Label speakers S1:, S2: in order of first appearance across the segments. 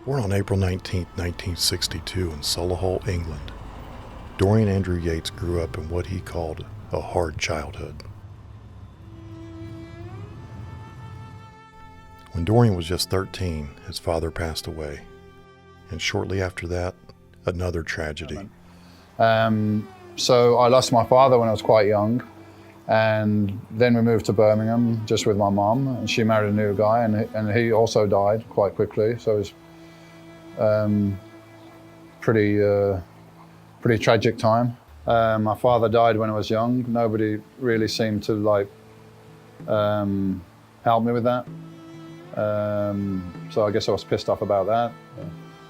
S1: Born on April 19, 1962 in Solihull, England, Dorian Andrew Yates grew up in what he called a hard childhood. When Dorian was just 13, his father passed away, and shortly after that, another tragedy.
S2: So I lost my father when I was quite young, and then we moved to Birmingham just with my mum, and she married a new guy, and he also died quite quickly. So it was pretty tragic time. My father died when I was young. Nobody really seemed to help me with that. So I guess I was pissed off about that.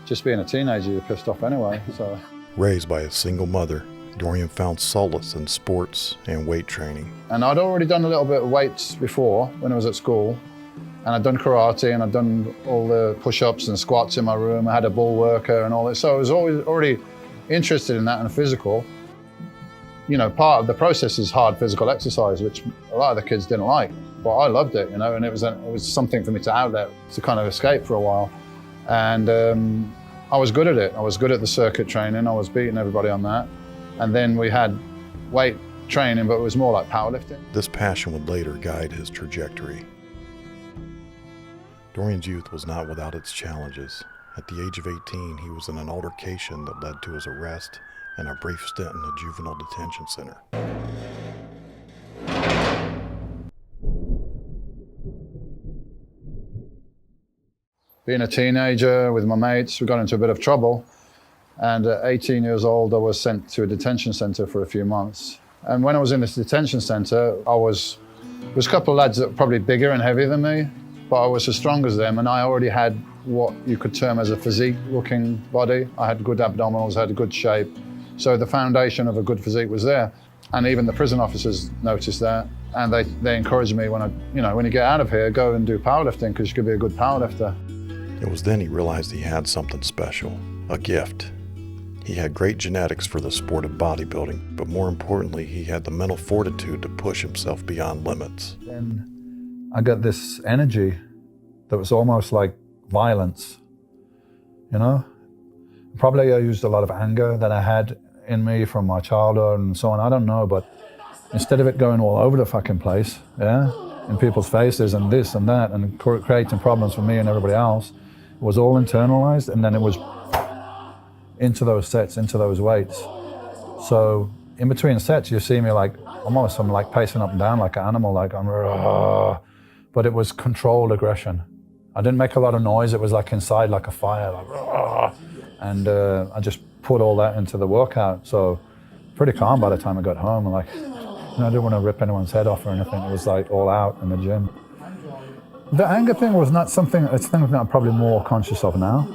S2: Just being a teenager, you're pissed off anyway. So.
S1: Raised by a single mother, Dorian found solace in sports and weight training.
S2: And I'd already done a little bit of weights before when I was at school. And I'd done karate, and I'd done all the push-ups and squats in my room. I had a ball worker and all this. So I was already interested in that and physical. You know, part of the process is hard physical exercise, which a lot of the kids didn't like. But I loved it, you know, and it was something for me to outlet, to kind of escape for a while. And I was good at it. I was good at the circuit training. I was beating everybody on that. And then we had weight training, but it was more like powerlifting.
S1: This passion would later guide his trajectory. Dorian's youth was not without its challenges. At the age of 18, he was in an altercation that led to his arrest and a brief stint in a juvenile detention center.
S2: Being a teenager with my mates, we got into a bit of trouble. And at 18 years old, I was sent to a detention center for a few months. And when I was in this detention center, there was a couple of lads that were probably bigger and heavier than me, but I was as strong as them, and I already had what you could term as a physique-looking body. I had good abdominals, I had a good shape. So the foundation of a good physique was there. And even the prison officers noticed that. And they encouraged me when you get out of here, go and do powerlifting, because you could be a good powerlifter.
S1: It was then he realized he had something special, a gift. He had great genetics for the sport of bodybuilding, but more importantly, he had the mental fortitude to push himself beyond limits.
S2: Then I got this energy that was almost like violence, you know? Probably I used a lot of anger that I had in me from my childhood and so on, I don't know, but instead of it going all over the fucking place, yeah, in people's faces and this and that and creating problems for me and everybody else, it was all internalized, and then it was into those sets, into those weights. So in between sets, you see me like, I'm like pacing up and down like an animal, like I'm, but it was controlled aggression. I didn't make a lot of noise. It was like inside like a fire, like, and I just put all that into the workout. So pretty calm by the time I got home. And like, I didn't want to rip anyone's head off or anything. It was like all out in the gym. The anger thing was not something, it's something I'm probably more conscious of now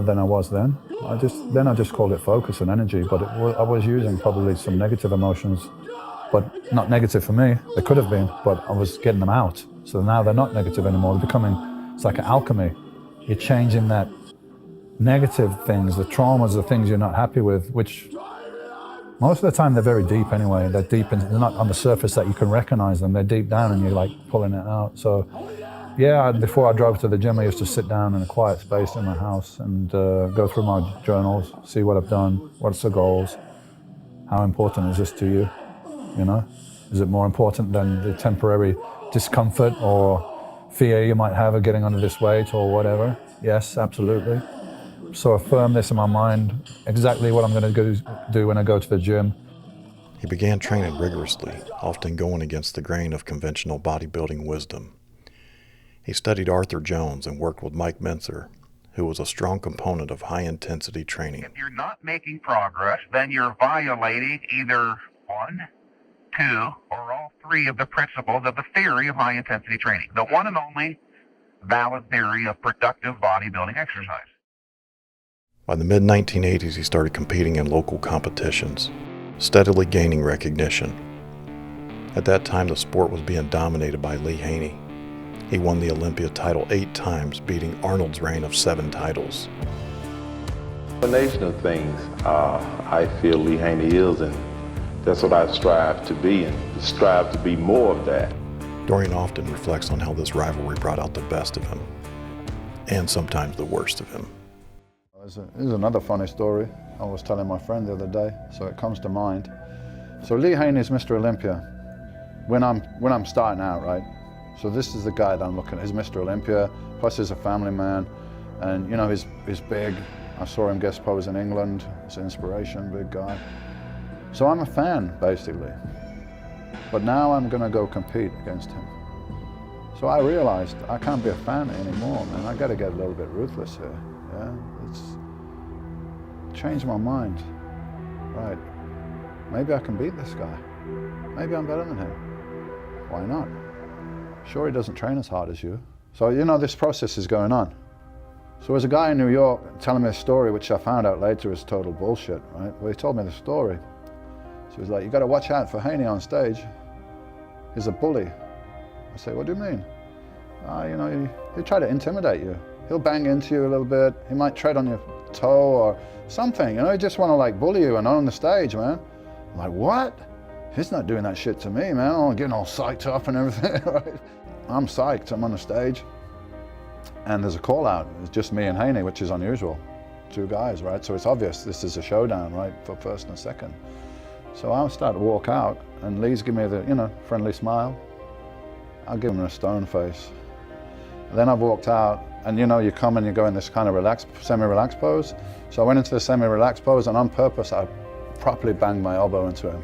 S2: than I was then. I just called it focus and energy, but I was using probably some negative emotions, but not negative for me. They could have been, but I was getting them out. So now they're not negative anymore. They're becoming, it's like an alchemy. You're changing that negative things, the traumas, the things you're not happy with, which most of the time they're very deep anyway. They're deep and they're not on the surface that you can recognize them. They're deep down and you're like pulling it out. So yeah, before I drove to the gym, I used to sit down in a quiet space in my house and go through my journals, see what I've done, what's the goals, how important is this to you, you know? Is it more important than the temporary discomfort or fear you might have of getting under this weight or whatever? Yes, absolutely. So affirm this in my mind, exactly what I'm going to do when I go to the gym.
S1: He began training rigorously, often going against the grain of conventional bodybuilding wisdom. He studied Arthur Jones and worked with Mike Mentzer, who was a strong component of high-intensity training.
S3: If you're not making progress, then you're violating either one, two, or all three of the principles of the theory of high-intensity training, the one and only valid theory of productive bodybuilding exercise.
S1: By the mid-1980s, he started competing in local competitions, steadily gaining recognition. At that time, the sport was being dominated by Lee Haney. He won the Olympia title 8 times, beating Arnold's reign of 7 titles.
S4: Combination of things, I feel Lee Haney is, and that's what I strive to be, and strive to be more of that.
S1: Dorian often reflects on how this rivalry brought out the best of him. and sometimes the worst of him.
S2: There's another funny story I was telling my friend the other day, so it comes to mind. So Lee Haney is Mr. Olympia when I'm starting out, right? So this is the guy that I'm looking at. He's Mr. Olympia, plus he's a family man, and you know, he's big. I saw him guest pose in England. It's an inspiration, big guy. So I'm a fan, basically. But now I'm gonna go compete against him. So I realized I can't be a fan anymore, man. I gotta get a little bit ruthless here, yeah? It's changed my mind. Right, maybe I can beat this guy. Maybe I'm better than him. Why not? Sure, he doesn't train as hard as you. So, you know, this process is going on. So there's a guy in New York telling me a story, which I found out later is total bullshit, right? Well, he told me the story. So he's like, you gotta watch out for Haney on stage. He's a bully. I say, what do you mean? You know, he'll try to intimidate you. He'll bang into you a little bit. He might tread on your toe or something. You know, he just wanna like bully you and on the stage, man. I'm like, what? He's not doing that shit to me, man. I'm getting all psyched up and everything, right? I'm psyched, I'm on the stage. And there's a call out. It's just me and Haney, which is unusual. Two guys, right? So it's obvious this is a showdown, right? For first and second. So I start to walk out and Lee's give me the, you know, friendly smile. I'll give him a stone face. And then I've walked out and you know, you come and you go in this kind of relaxed, semi-relaxed pose. So I went into the semi-relaxed pose and on purpose, I properly banged my elbow into him.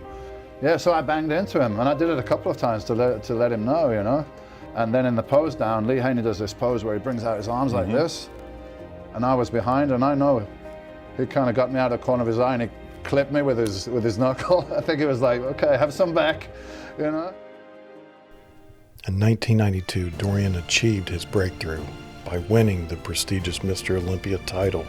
S2: Yeah, so I banged into him and I did it a couple of times to let him know, you know. And then in the pose down, Lee Haney does this pose where he brings out his arms like this. And I was behind and I know he kind of got me out of the corner of his eye and he clipped me with his knuckle. I think it was like, okay, have some back, you know.
S1: In 1992, Dorian achieved his breakthrough by winning the prestigious Mr. Olympia title.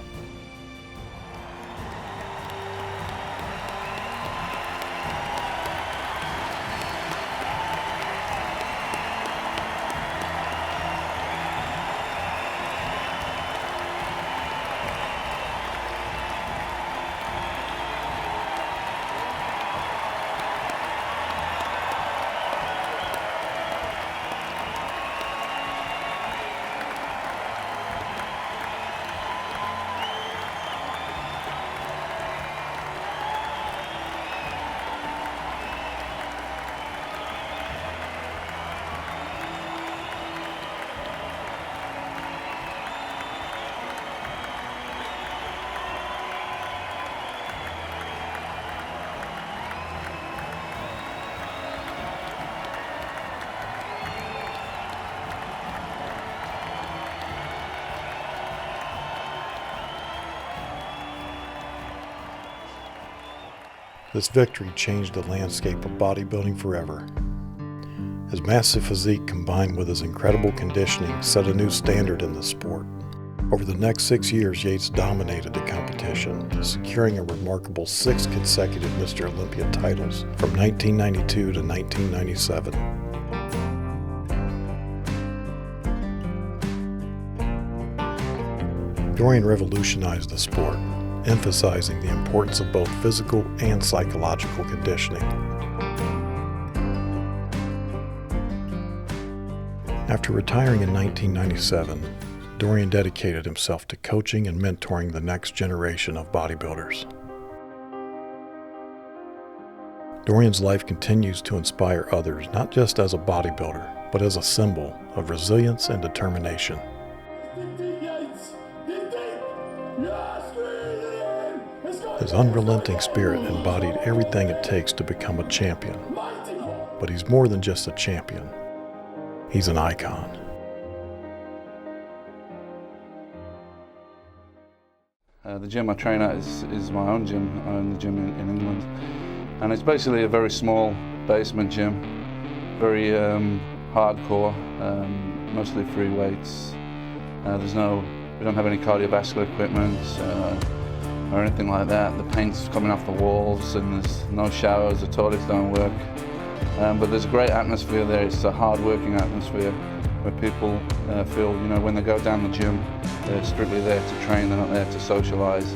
S1: This victory changed the landscape of bodybuilding forever. His massive physique combined with his incredible conditioning set a new standard in the sport. Over the next 6 years, Yates dominated the competition, securing a remarkable 6 consecutive Mr. Olympia titles from 1992 to 1997. Dorian revolutionized the sport, emphasizing the importance of both physical and psychological conditioning. After retiring in 1997, Dorian dedicated himself to coaching and mentoring the next generation of bodybuilders. Dorian's life continues to inspire others, not just as a bodybuilder, but as a symbol of resilience and determination. His unrelenting spirit embodied everything it takes to become a champion. But he's more than just a champion. He's an icon.
S5: The gym I train at is my own gym. I own the gym in England. And it's basically a very small basement gym, very hardcore, mostly free weights. We don't have any cardiovascular equipment or anything like that. The paint's coming off the walls and there's no showers, the toilets don't work. But there's a great atmosphere there. It's a hard-working atmosphere where people feel, you know, when they go down the gym, they're strictly there to train, they're not there to socialize.